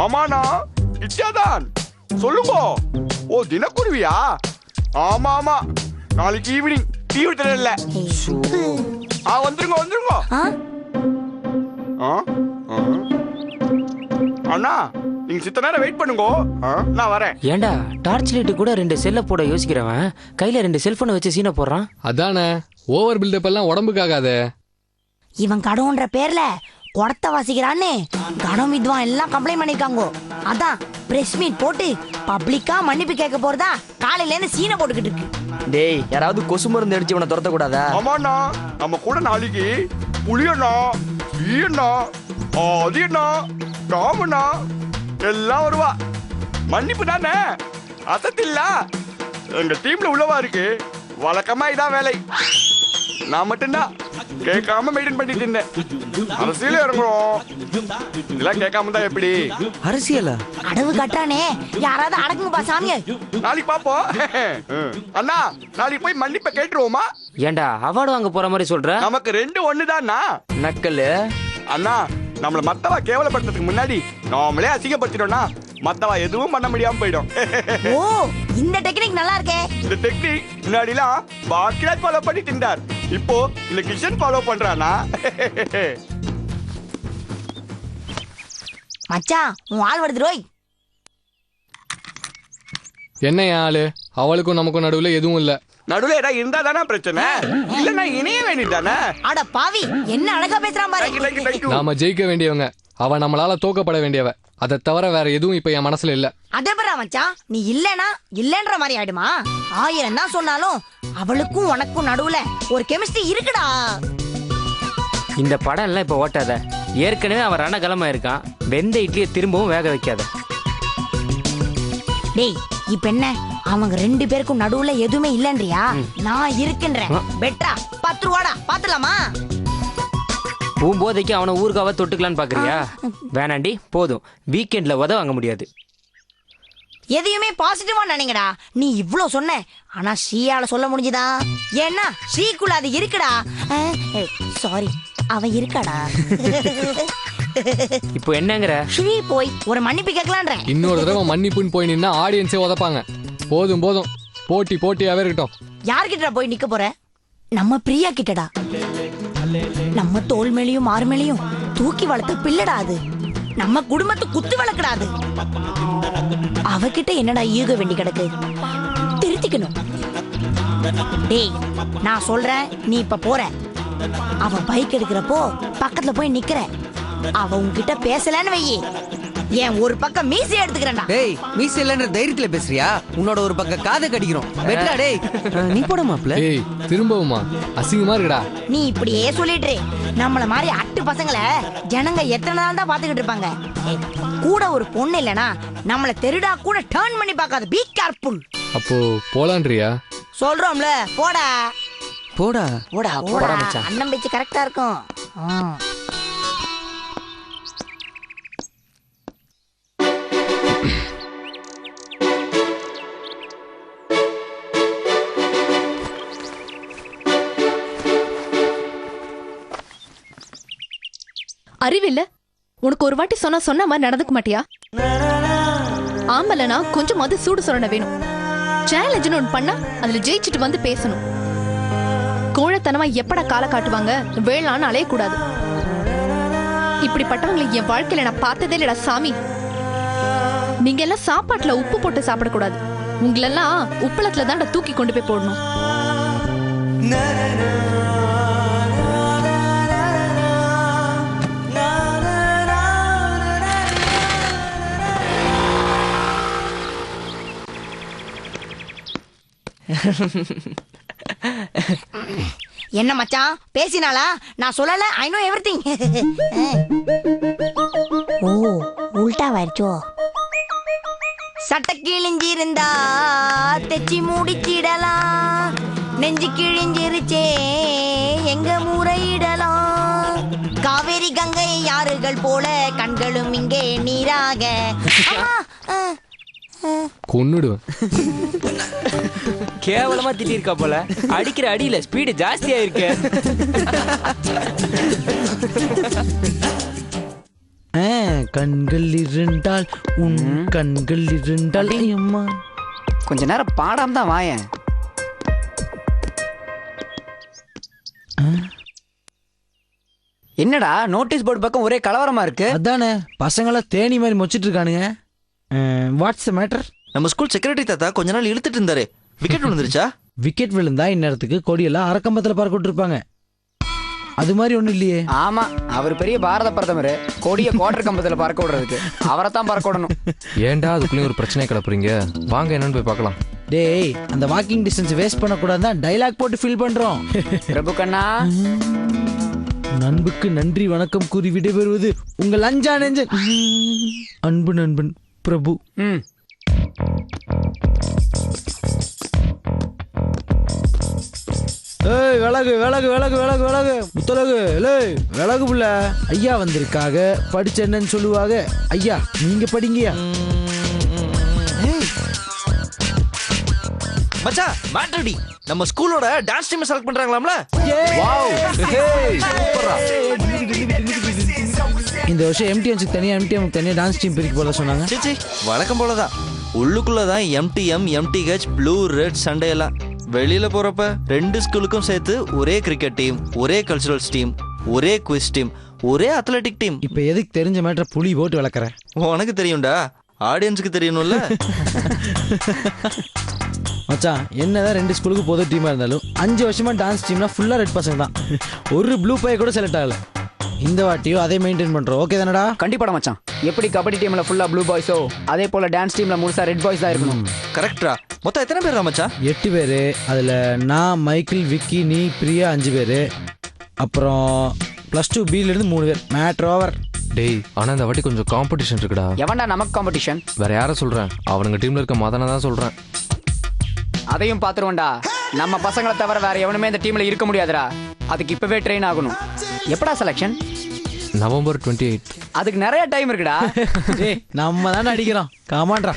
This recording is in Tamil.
ஆமாண்ணா, நித்யாதான். சொல்லுங்க. ஓ, தினக்குருவியா? ஆமா ஆமா, நாளைக்கு ஈவினிங் டிவி தெரியல. வந்துருங்க வந்துருங்க. அண்ணா, நீங்க சித்த நேரம் வெயிட் பண்ணுங்க, நான் வரேன். ஏண்டா டார்ச் லைட் கூட 2 செல்ல போட யோசிக்கிறவன் கையில 2 செல்போனை வச்சு சீனை போடுறான். அதானே, ஓவர் பில்டப் எல்லாம் உடம்புக்காகாதே. இவன் கடவுன்ற பேர்ல குடத்தை வாசிக்கிறான்னு கடம் வித்வான் எல்லாம் கம்ப்ளைண்ட் பண்ணிருக்காங்க. அதான் பிரஸ் மீட் போட்டு பப்ளிக்கா மன்னிப்பு கேட்க போறதா காலையில இருந்து சீனை போட்டுக்கிட்டு இருக்கு. டேய், யாராவது கொசு மருந்து அடிச்சு இவனை துரத்த கூடாதா? ஆமாண்ணா, நம்ம கூட நாளைக்கு புளியண்ணா, ஈயண்ணா, அதியண்ணா, ராமண்ணா எல்லாம் வருவா. மன்னிப்பு தானே, அசத்தில்ல. எங்க டீம்ல உள்ளவா இருக்கு. வழக்கமா இதான் வேலை. நான் மட்டும்தான் கேட்காம மெயின்டைன் பண்ணிட்டு இருந்தேன். அரசியல இறங்குறோம், இதெல்லாம் கேட்காம தான் எப்படி? அரசியலா? அடவு கட்டானே, யாராவது அடக்குங்கப்பா சாமியை. நாளைக்கு பாப்போம். அண்ணா, நாளைக்கு போய் மன்னிப்பை கேட்டுருவோமா? ஏண்டா அவார்டு வாங்க போற மாதிரி சொல்ற? நமக்கு 2 ஒண்ணுதான்னா. நக்கல்லு. அண்ணா, நம்மள மத்தவா கேவலப்படுத்துறதுக்கு முன்னாடி நாமளே அசிங்கப்படுத்திட்டோம்னா மத்தவா எதுவும் பண்ண முடியாம போயிடும். ஓ, இந்த டெக்னிக் நல்லா இருக்கே. இந்த டெக்னிக் முன்னாடிலாம் பாக்கியராஜ் ஃபாலோ பண்ணி திண்டார். இப்போ இந்த கிஷன் ஃபாலோ பண்றானா? மச்சான், உன் ஆள் வருது ரோய். என்ன ஆளு? அவளுக்கும் நமக்கும் நடுவுல எதுவும் இல்ல. நடுவுல ஏதாவது இருந்தா தானே பிரச்சனை, இல்லன்னா இணைய வேண்டியதானே. அட பாவி, என்ன அழகா பேசுறான் பாரு. நாம ஜெயிக்க வேண்டியவங்க, அவ நம்மளால தோக்கப்பட வேண்டியவ. அதை தவிர வேற எதுவும் இப்ப என் மனசுல இல்ல. அதே பரா மச்சான், நீ இல்லனா இல்லன்ற மாதிரி ஆயிடுமா? 1000 தான் சொன்னாலும் அவளுக்கும் உனக்கும் நடுவுல ஒரு கெமிஸ்ட்ரி இருக்குடா. இந்த படம் எல்லாம் இப்ப ஓட்டாத. ஏற்கனவே அவன் ரணகலமா இருக்கான். வெந்த இட்லியை திரும்பவும் வேக வைக்காத. டேய், இப்ப என்ன அவங்க 2 பேருக்கும் நடுவுல எதுவுமே இல்லன்றியா? நான் இருக்குன்றேன். பெட்ரா 10 ரூபாடா, பாத்துலாமா? போதைக்கு அவனை ஊருக்காவ தொட்டுக்கலான்னு பாக்குறியா? வேணாண்டி, போதும். வீக்கெண்ட்ல உத வாங்க முடியாது. எதையுமே பாசிட்டிவா நினைங்கடா. நீ இவ்ளோ சொன்ன, ஆனா ஸ்ரீயால சொல்ல முடிஞ்சுதா? ஏன்னா ஸ்ரீக்குள்ள அது இருக்குடா. சாரி, அவ இருக்காடா. இப்போ என்னங்கற? ஸ்ரீ போய் ஒரு மன்னிப்பு கேட்கலான்ற. இன்னொரு தடவை மன்னிப்புன்னு போய் நின்னா ஆடியன்ஸே உதப்பாங்க. போதும் போதும், போட்டியாவே இருக்கட்டும். யார்கிட்ட போய் நிக்க போற? நம்ம பிரியா கிட்டடா. நம்ம தோல் மேலையும் மாறு மேலையும் தூக்கி வளர்த்த பிள்ளடா அது. நம்ம குடும்பத்தை குத்து வளர்க்கடாது. அவகிட்ட என்னடா ஈக வேண்டி கிடக்கு? திருத்திக்கணும். டேய், நான் சொல்றேன், நீ இப்ப போற. அவ பைக் எடுக்கிறப்போ பக்கத்துல போய் நிக்கிற. அவ உன்கிட்ட பேசலன்னு வையே, ஏன் ஒரு பக்கம் மீசி எடுத்துக்கிறேன்டா. டேய், மீசி இல்லன்ற தைரியத்துல பேசுறியா? உன்னோட ஒரு பக்கம் காதை கடிக்கிறோம். வெட்டா டேய். நீ போட மாப்ள. டேய், திரும்பவுமா? அசிங்கமா இருக்குடா. நீ இப்படியே சொல்லிட்டு நம்மள மாதிரி அட்டு பசங்களை ஜனங்க எத்தனை நாள் தான் பாத்துக்கிட்டு இருப்பாங்க? கூட ஒரு பொண்ணு இல்லனா நம்மள தெருடா கூட டர்ன் பண்ணி பார்க்காத. பீ கேர்ஃபுல். அப்போ போலான்றியா? சொல்றோம்ல, போடா போடா போடா போடா. அண்ணன் பேச்சு கரெக்டா இருக்கும். அறிவில்ல உனக்கு? ஒரு வாட்டி சொன்ன மாதிரி நடந்துக்க மாட்டியா? ஆம்பலனா கொஞ்சமாவது சூடு சொரண வேணும். சேலஞ்சுன்னு ஒன்று பண்ணா அதுல ஜெயிச்சுட்டு வந்து பேசணும். கோழத்தனமா எப்படா காலை காட்டுவாங்க வேளான்னு அலையக்கூடாது. இப்படிப்பட்டவங்களை என் வாழ்க்கையில நான் பார்த்ததே இல்லடா சாமி. நீங்க எல்லாம் சாப்பாட்டுல உப்பு போட்டு சாப்பிடக்கூடாது. உங்களெல்லாம் உப்பளத்துல தான் தூக்கி கொண்டு போய் போடணும். என்ன மச்சான் பேசினாளா? நான் சொல்லல. I know everything. ஓ, உல்டாவாயிருச்சோ? சட்ட கிழிஞ்சிருந்தா தெச்சி மூடிச்சிடலாம். நெஞ்சு கிழிஞ்சிருச்சே எங்க முறையிடலாம். காவேரி கங்கை யாறுகள் போல கண்களும் இங்கே நீராக. கொன்னுடுவேன். கேவலமா திட்டிருக்கா போல. அடிக்கிற அடியில ஸ்பீடு ஜாஸ்தியா இருக்கு. கண்கள் இருந்தால் உன் கண்கள் இருந்தால் அம்மா. கொஞ்ச நேரம் பாடாம தான் வாயேன். என்னடா நோட்டீஸ் போர்டு பக்கம் ஒரே கலவரமா இருக்கு? அதானே பசங்களாம் தேனி மாதிரி மொச்சிட்டு இருக்கானுங்க. What's the matter? நம்ம ஸ்கூல் செக்ரட்டரி தாத்தா கொஞ்ச நாள் இழுத்துட்டு இருந்தாரு. விக்கெட் விழுந்துருச்சா? விக்கெட் விழுந்தா இந்நேரத்துக்கு கொடியெல்லாம் அரக்கம்பத்துல பறக்க விட்டுருப்பாங்க. அது மாதிரி ஒண்ணும் இல்லையே. ஆமா, அவர் பெரிய பாரத பிரதமர். கொடிய குவார்டர் கம்பத்துல பறக்க விடுறதுக்கு அவரை தான் பறக்க விடணும். ஏன்டா அதுக்குள்ளேயும் ஒரு பிரச்சனை கிளப்புறீங்க? வாங்க என்னன்னு போய் பார்க்கலாம். டேய், அந்த வாக்கிங் டிஸ்டன்ஸ் வேஸ்ட் பண்ணக்கூடாதான் டைலாக் போட்டு ஃபீல் பண்றோம். பிரபு கண்ணா, நண்புக்கு நன்றி வணக்கம் கூறி விடைபெறுவது உங்கள் அஞ்சா நெஞ்சன் அன்பு நண்பன் பிரபு. ஏய், விலகு விலகு விலகு விலகு விலகு முத்தலகு. விலகு புள்ள. ஐயா வந்திருக்காக படிச்ச என்னன்னு சொல்லுவாங்க. ஐயா நீங்க படிங்கயா. மச்சா மேட்டடி நம்ம ஸ்கூலோட டான்ஸ் டீம் செலக்ட் பண்றாங்களாம்ல? இந்த வருஷம் எம்டிஎம்க்கு தனியா எம்டிஎம்க்கு தனியா டான்ஸ் டீம் பிரிக்க போல சொன்னாங்க. சீச்சி, வழக்கம் போலதான். உள்ளுக்குள்ளதான் MTM, MTH, blue, red, Sunday எல்லாம். வெளியில போறப்ப ரெண்டு ஸ்கூலுக்கும் சேர்த்து ஒரே கிரிக்கெட் டீம், ஒரே கல்ச்சுரல்ஸ் டீம், ஒரே குவிஸ் டீம், ஒரே அத்லெட்டிக் டீம். இப்ப எதுக்கு தெரிஞ்ச மேட்டர் புலி போட்டு வளர்க்குற? உனக்கு தெரியும்டா, ஆடியன்ஸுக்கு தெரியணும்ல. மச்சான், என்னதான் ரெண்டு ஸ்கூலுக்கு பொது டீமா இருந்தாலும் 5 வருஷமா டான்ஸ் டீம்னா ஃபுல்லா ரெட் பசங்க தான். ஒரு ப்ளூ பைய கூட செலக்ட் ஆகல. இந்த வாட்டியும் அதே மெயின்டைன் பண்றோம். ஓகே தானடா? கண்டிப்பாடா மச்சான். எப்படி கபடி டீம்ல ஃபுல்லா ப்ளூ பாய்ஸோ அதே போல டான்ஸ் டீம்ல முழுசா ரெட் பாய்ஸ் தான் இருக்கணும். கரெக்டா? மொத்தம் எத்தனை பேர் மச்சான்? 8 பேரு. அதுல நான், மைக்கேல், விக்கி, நீ, பிரியா 5 பேரு. அப்புறம் +2 பில இருந்து 3 பேர். Matter over. டேய், ஆனா இந்த வாட்டி கொஞ்சம் காம்படிஷன் இருக்குடா. எவன்டா நமக்கு காம்படிஷன்? வேற யாரை சொல்றேன்? அவனுங்க டீம்ல இருக்க மதனை தான் சொல்றேன். அதையும் பாத்துருவோம்டா. நம்ம பசங்களை தவிர வேற எவனுமே இந்த டீம்ல இருக்க முடியாதுடா. அதுக்கு இப்பவே ட்ரெயின் ஆகணும். எப்படா செலக்ஷன்? நவம்பர் 28. அதுக்கு நிறைய டைம் இருக்குடா. நம்ம தானே அடிக்கிறோம். காமான்றா.